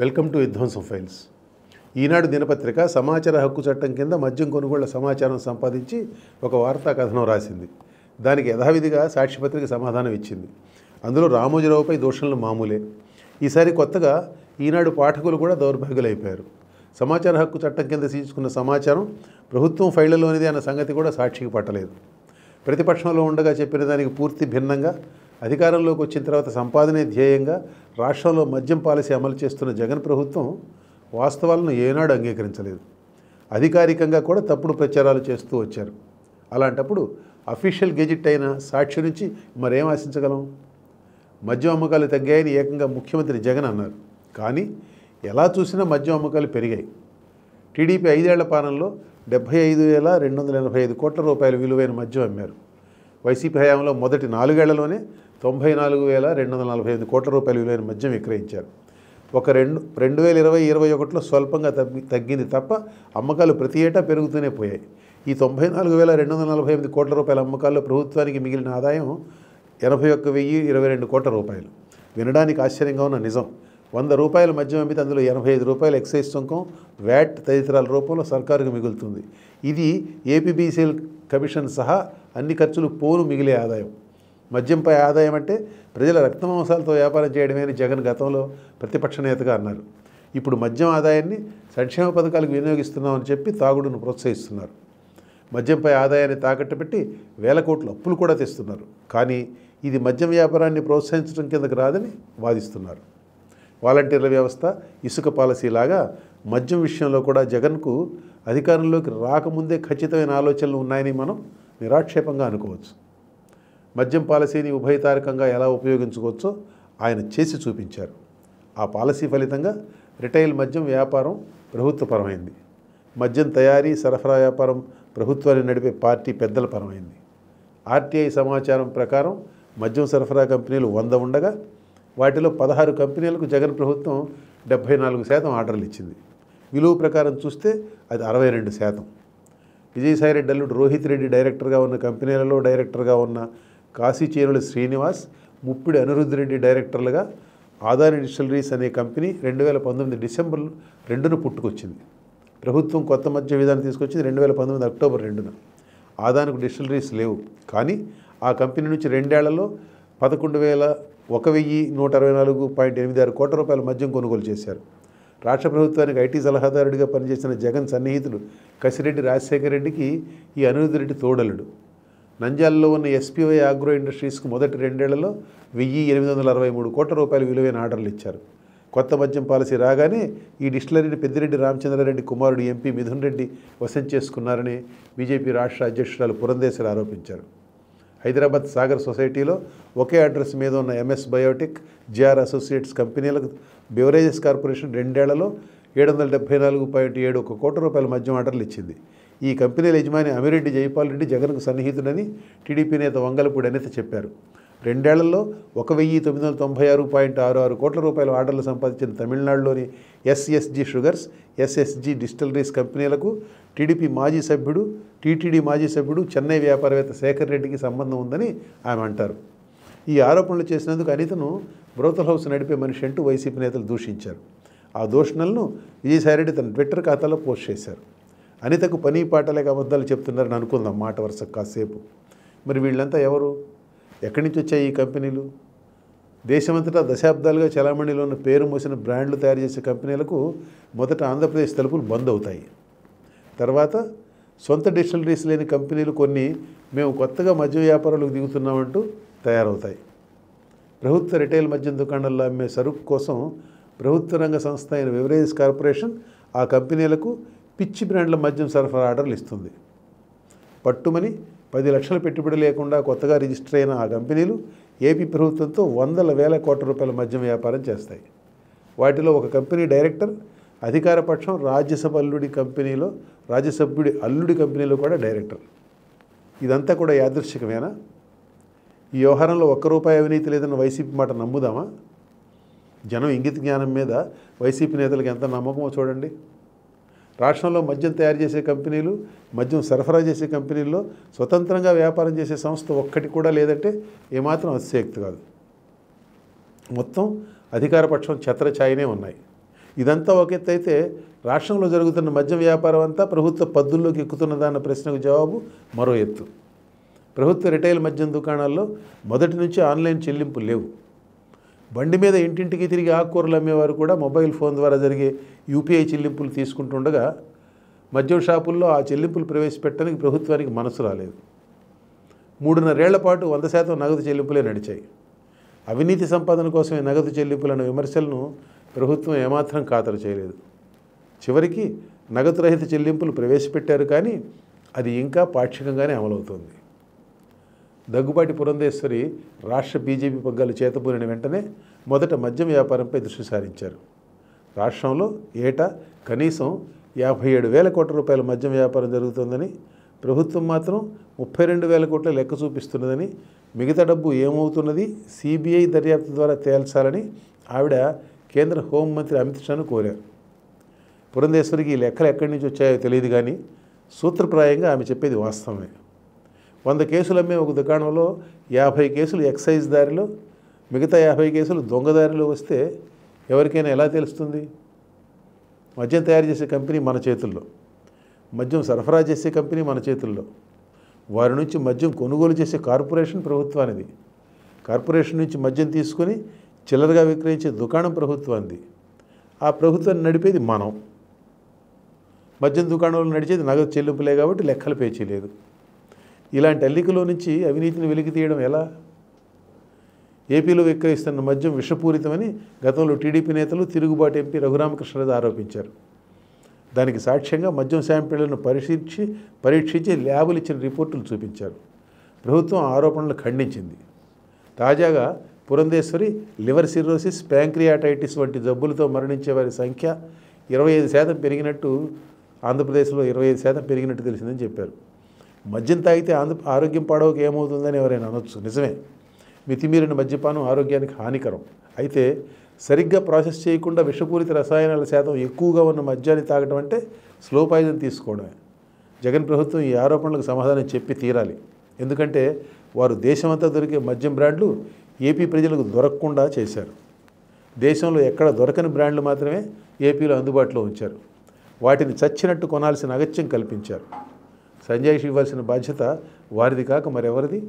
Welcome to విధ్వంసం files. ఈనాడు దినపత్రిక సమాచార హక్కు చట్టం కింద మద్యం కొనుగోళ్ల సమాచారం సంపాదించి ఒక వార్తా కథనం రాసింది. దానికి యథావిధిగా సాక్షిపత్రిక సమాధానం ఇచ్చింది. అందులో రామోజీరావుపై దూషణలు మామూలే. ఈసారి కొత్తగా ఈనాడు పాఠకులు కూడా దౌర్భాగ్యులైపోయారు. సమాచార హక్కు చట్టం కింద తీసుకున్న సమాచారం ప్రభుత్వం ఫైళ్లలోనిది అన్న సంగతి కూడా సాక్షికి పట్టలేదు. ప్రతిపక్షంలో ఉండగా చెప్పిన దానికి పూర్తి భిన్నంగా అధికారంలోకి వచ్చిన తర్వాత సంపాదనే ధ్యేయంగా రాష్ట్రంలో మద్యం పాలసీ అమలు చేస్తున్న జగన్ ప్రభుత్వం వాస్తవాలను ఏనాడు అంగీకరించలేదు. అధికారికంగా కూడా తప్పుడు ప్రచారాలు చేస్తూ వచ్చారు. అలాంటప్పుడు అఫీషియల్ గెజిట్ అయిన సాక్షి నుంచి మరేం ఆశించగలం? మద్యం అమ్మకాలు తగ్గాయని ఏకంగా ముఖ్యమంత్రి జగన్ అన్నారు. కానీ ఎలా చూసినా మద్యం అమ్మకాలు పెరిగాయి. టీడీపీ 5 ఏళ్ల పాలనలో 75,285 కోట్ల రూపాయల విలువైన మద్యం అమ్మారు. వైసీపీ హయాంలో మొదటి 4 ఏళ్లలోనే 94,248 కోట్ల రూపాయల విలువైన మద్యం విక్రయించారు. ఒక 2020-21లో స్వల్పంగా తగ్గింది తప్ప అమ్మకాలు ప్రతి ఏటా పెరుగుతూనే పోయాయి. ఈ 94,248 కోట్ల రూపాయల అమ్మకాల్లో ప్రభుత్వానికి మిగిలిన ఆదాయం 81,022 కోట్ల రూపాయలు. వినడానికి ఆశ్చర్యంగా ఉన్న నిజం. 100 రూపాయల మద్యం అమ్మితే అందులో 85 రూపాయల ఎక్సైజ్ సుంకం, వ్యాట్ తదితరాల రూపంలో సర్కారుకు మిగులుతుంది. ఇది ఏపీబీసీఎల్ కమిషన్ సహా అన్ని ఖర్చులు పోను మిగిలే ఆదాయం. మద్యంపై ఆదాయం అంటే ప్రజల రక్తమాంసాలతో వ్యాపారం చేయడమే అని జగన్ గతంలో ప్రతిపక్ష నేతగా అన్నారు. ఇప్పుడు మద్యం ఆదాయాన్ని సంక్షేమ పథకాలకు వినియోగిస్తున్నామని చెప్పి తాగుడును ప్రోత్సహిస్తున్నారు. మద్యంపై ఆదాయాన్ని తాకట్టు పెట్టి వేల కోట్ల అప్పులు కూడా తెస్తున్నారు. కానీ ఇది మద్యం వ్యాపారాన్ని ప్రోత్సహించడం కిందకు రాదని వాదిస్తున్నారు. వాలంటీర్ల వ్యవస్థ, ఇసుక పాలసీలాగా మద్యం విషయంలో కూడా జగన్కు అధికారంలోకి రాకముందే ఖచ్చితమైన ఆలోచనలు ఉన్నాయని మనం నిరాక్షేపంగా అనుకోవచ్చు. మద్యం పాలసీని ఉభయతారకంగా ఎలా ఉపయోగించుకోవచ్చో ఆయన చేసి చూపించారు. ఆ పాలసీ ఫలితంగా రిటైల్ మద్యం వ్యాపారం ప్రభుత్వపరమైంది. మద్యం తయారీ, సరఫరా వ్యాపారం ప్రభుత్వాన్ని నడిపే పార్టీ పెద్దల పరమైంది. ఆర్టీఐ సమాచారం ప్రకారం మద్యం సరఫరా కంపెనీలు 100 ఉండగా వాటిలో 16 కంపెనీలకు జగన్ ప్రభుత్వం 74% ఆర్డర్లు ఇచ్చింది. విలువ ప్రకారం చూస్తే అది 62%. విజయసాయిరెడ్డి అల్లుడు రోహిత్ రెడ్డి డైరెక్టర్గా ఉన్న కంపెనీలలో డైరెక్టర్గా ఉన్న కాశీచేరుల శ్రీనివాస్, ముప్పిడి అనిరుద్ధ్ రెడ్డి డైరెక్టర్లుగా ఆదాని డిస్టిలరీస్ అనే కంపెనీ 2019 డిసెంబర్ 2న పుట్టుకొచ్చింది. ప్రభుత్వం కొత్త మద్య విధానం తీసుకొచ్చింది 2019 అక్టోబర్ 2న. ఆదానికి డిస్టిలరీస్ లేవు. కానీ ఆ కంపెనీ నుంచి 2 ఏళ్లలో 11,164.86 కోట్ల రూపాయల మద్యం కొనుగోలు చేశారు. రాష్ట్ర ప్రభుత్వానికి ఐటీ సలహాదారుడిగా పనిచేసిన జగన్ సన్నిహితులు కసిరెడ్డి రాజశేఖర రెడ్డికి ఈ అనిరుద్ధ్ రెడ్డి తోడలుడు. నంద్యాలలో ఉన్న ఎస్పీవై ఆగ్రో ఇండస్ట్రీస్కు మొదటి 2 ఏళ్లలో 1,863 కోట్ల రూపాయల విలువైన ఆర్డర్లు ఇచ్చారు. కొత్త మద్యం పాలసీ రాగానే ఈ డిస్టిలరీని పెద్దిరెడ్డి రామచంద్రారెడ్డి కుమారుడు ఎంపీ మిథున్ రెడ్డి వశం చేసుకున్నారని బీజేపీ రాష్ట్ర అధ్యక్షురాలు పురంధేశ్వరి ఆరోపించారు. హైదరాబాద్ సాగర్ సొసైటీలో ఒకే అడ్రస్ మీద ఉన్న ఎంఎస్ బయోటెక్, జిఆర్ అసోసియేట్స్ కంపెనీలకు బెవరేజెస్ కార్పొరేషన్ 2 ఏళ్లలో 774.71 కోట్ల రూపాయల మద్యం ఆర్డర్లు ఇచ్చింది. ఈ కంపెనీల యజమాని అమిరెడ్డి జైపాల్ రెడ్డి జగన్కు సన్నిహితుడని టీడీపీ నేత వంగలపూడి అనిత చెప్పారు. 2 ఏళ్లలో 1,996.66 కోట్ల రూపాయల ఆర్డర్లు సంపాదించిన తమిళనాడులోని ఎస్ఎస్జీ షుగర్స్, ఎస్ఎస్జీ డిస్టిలరీస్ కంపెనీలకు టీడీపీ మాజీ సభ్యుడు, టీటీడీ మాజీ సభ్యుడు, చెన్నై వ్యాపారవేత్త శేఖర్ రెడ్డికి సంబంధం ఉందని ఆమె అంటారు. ఈ ఆరోపణలు చేసినందుకు అనితను బ్రోతల్ హౌస్ నడిపే మనిషి అంటూ వైసీపీ నేతలు దూషించారు. ఆ దూషణలను విజయసాయిరెడ్డి తన ట్విట్టర్ ఖాతాలో పోస్ట్ చేశారు. అనితకు పని పాట లేక అబద్ధాలు చెప్తున్నారని అనుకుందాం మాట వరుసకు కాసేపు. మరి వీళ్ళంతా ఎవరు? ఎక్కడి నుంచి వచ్చాయి ఈ కంపెనీలు? దేశమంతటా దశాబ్దాలుగా చలామణిలో ఉన్న పేరు మోసిన బ్రాండ్లు తయారు చేసే కంపెనీలకు మొదట ఆంధ్రప్రదేశ్ తలుపులు బంద్ అవుతాయి. తర్వాత సొంత డిస్టిలరీస్ లేని కంపెనీలు కొన్ని మేము కొత్తగా మద్యం వ్యాపారాలకు దిగుతున్నామంటూ తయారవుతాయి. ప్రభుత్వ రిటైల్ మద్యం దుకాణాల్లో అమ్మే సరుకు కోసం ప్రభుత్వ రంగ సంస్థ అయిన బెవరేజెస్ కార్పొరేషన్ ఆ కంపెనీలకు పిచ్చి బ్రాండ్ల మద్యం సరఫరా ఆర్డర్లు ఇస్తుంది. పట్టుమని 10 లక్షల పెట్టుబడి లేకుండా కొత్తగా రిజిస్టర్ అయిన ఆ కంపెనీలు ఏపీ ప్రభుత్వంతో వందల వేల కోట్ల రూపాయల మద్యం వ్యాపారం చేస్తాయి. వాటిలో ఒక కంపెనీ డైరెక్టర్ అధికారపక్షం రాజ్యసభ్యుడి అల్లుడి కంపెనీలో కూడా డైరెక్టర్. ఇదంతా కూడా యాదృచ్ఛికమేనా? ఈ వ్యవహారంలో ₹1 అవినీతి లేదన్న వైసీపీ మాట నమ్ముదామా? జనం ఇంగిత జ్ఞానం మీద వైసీపీ నేతలకు ఎంత నమ్మకమో చూడండి. రాష్ట్రంలో మద్యం తయారు చేసే కంపెనీలు, మద్యం సరఫరా చేసే కంపెనీల్లో స్వతంత్రంగా వ్యాపారం చేసే సంస్థ ఒక్కటి కూడా లేదంటే ఏమాత్రం అతిశయోక్తి కాదు. మొత్తం అధికారపక్షం ఛత్రఛాయనే ఉన్నాయి. ఇదంతా ఒక ఎత్తు అయితే రాష్ట్రంలో జరుగుతున్న మద్యం వ్యాపారం అంతా ప్రభుత్వ పద్దుల్లోకి ఎక్కుతున్నదన్న ప్రశ్నకు జవాబు మరో ఎత్తు. ప్రభుత్వ రిటైల్ మద్యం దుకాణాల్లో మొదటి నుంచి ఆన్లైన్ చెల్లింపులు లేవు. బండి మీద ఇంటింటికి తిరిగి ఆకుకూరలు అమ్మేవారు కూడా మొబైల్ ఫోన్ ద్వారా జరిగే యూపీఐ చెల్లింపులు తీసుకుంటుండగా మద్యం షాపుల్లో ఆ చెల్లింపులు ప్రవేశపెట్టడానికి ప్రభుత్వానికి మనసు రాలేదు. 3.5 ఏళ్ల పాటు 100% నగదు చెల్లింపులే నడిచాయి. అవినీతి సంపాదన కోసమే నగదు చెల్లింపులన్న విమర్శలను ప్రభుత్వం ఏమాత్రం ఖాతరు చేయలేదు. చివరికి నగదు రహిత చెల్లింపులు ప్రవేశపెట్టారు, కానీ అది ఇంకా పాక్షికంగానే అమలవుతోంది. దగ్గుబాటి పురంధేశ్వరి రాష్ట్ర బీజేపీ పగ్గాలు చేతబూనిన వెంటనే మొదట మద్యం వ్యాపారంపై దృష్టి సారించారు. రాష్ట్రంలో ఏటా కనీసం 57,000 కోట్ల రూపాయల మద్యం వ్యాపారం జరుగుతోందని, ప్రభుత్వం మాత్రం 32,000 కోట్ల లెక్క చూపిస్తున్నదని, మిగతా డబ్బు ఏమవుతున్నది సిబిఐ దర్యాప్తు ద్వారా తేల్చాలని ఆవిడ కేంద్ర హోంమంత్రి అమిత్ షాను కోరారు. పురంధేశ్వరికి ఈ లెక్కలు ఎక్కడి నుంచి వచ్చాయో తెలియదు, కానీ సూత్రప్రాయంగా ఆమె చెప్పేది వాస్తవమే. 100 కేసులు అమ్మే ఒక దుకాణంలో 50 కేసులు ఎక్సైజ్ దారిలో, మిగతా 50 కేసులు దొంగదారిలో వస్తే ఎవరికైనా ఎలా తెలుస్తుంది? మద్యం తయారు చేసే కంపెనీ మన చేతుల్లో, మద్యం సరఫరా చేసే కంపెనీ మన చేతుల్లో, వారి నుంచి మద్యం కొనుగోలు చేసే కార్పొరేషన్ ప్రభుత్వానిది, కార్పొరేషన్ నుంచి మద్యం తీసుకొని చిల్లరగా విక్రయించే దుకాణం ప్రభుత్వానిది, ఆ ప్రభుత్వాన్ని నడిపేది మనం. మద్యం దుకాణంలో నడిచేది నగదు చెల్లింపులే కాబట్టి లెక్కల పేచీ లేదు. ఇలాంటి అల్లికలో నుంచి అవినీతిని వెలికి తీయడం ఎలా? ఏపీలో విక్రయిస్తున్న మద్యం విషపూరితమని గతంలో టీడీపీ నేతలు, తిరుగుబాటు ఎంపీ రఘురామకృష్ణరాజు ఆరోపించారు. దానికి సాక్ష్యంగా మద్యం శాంపిళ్లను పరీక్షించి ల్యాబులు ఇచ్చిన రిపోర్టులు చూపించారు. ప్రభుత్వం ఆరోపణలు ఖండించింది. తాజాగా పురంధేశ్వరి లివర్ సిర్రోసిస్, ప్యాంక్రియాటైటిస్ వంటి జబ్బులతో మరణించే వారి సంఖ్య 25% పెరిగినట్టు, ఆంధ్రప్రదేశ్లో 25% పెరిగినట్టు తెలిసిందని చెప్పారు. మద్యం తాగితే ఆరోగ్యం పాడవక ఏమవుతుందని ఎవరైనా అనొచ్చు, నిజమే. మితిమీరిన మద్యపానం ఆరోగ్యానికి హానికరం. అయితే సరిగ్గా ప్రాసెస్ చేయకుండా విషపూరిత రసాయనాల శాతం ఎక్కువగా ఉన్న మద్యాన్ని తాగడం అంటే స్లో పాయిజన్ తీసుకోవడమే. జగన్ ప్రభుత్వం ఈ ఆరోపణలకు సమాధానం చెప్పి తీరాలి. ఎందుకంటే వారు దేశమంతా దొరికే మద్యం బ్రాండ్లు ఏపీ ప్రజలకు దొరకకుండా చేశారు. దేశంలో ఎక్కడ దొరకని బ్రాండ్లు మాత్రమే ఏపీలో అందుబాటులో ఉంచారు. వాటిని చచ్చినట్టు కొనాల్సిన అగత్యం కల్పించారు. సంజాయిషి ఇవ్వాల్సిన బాధ్యత వారిది కాక మరెవరిది?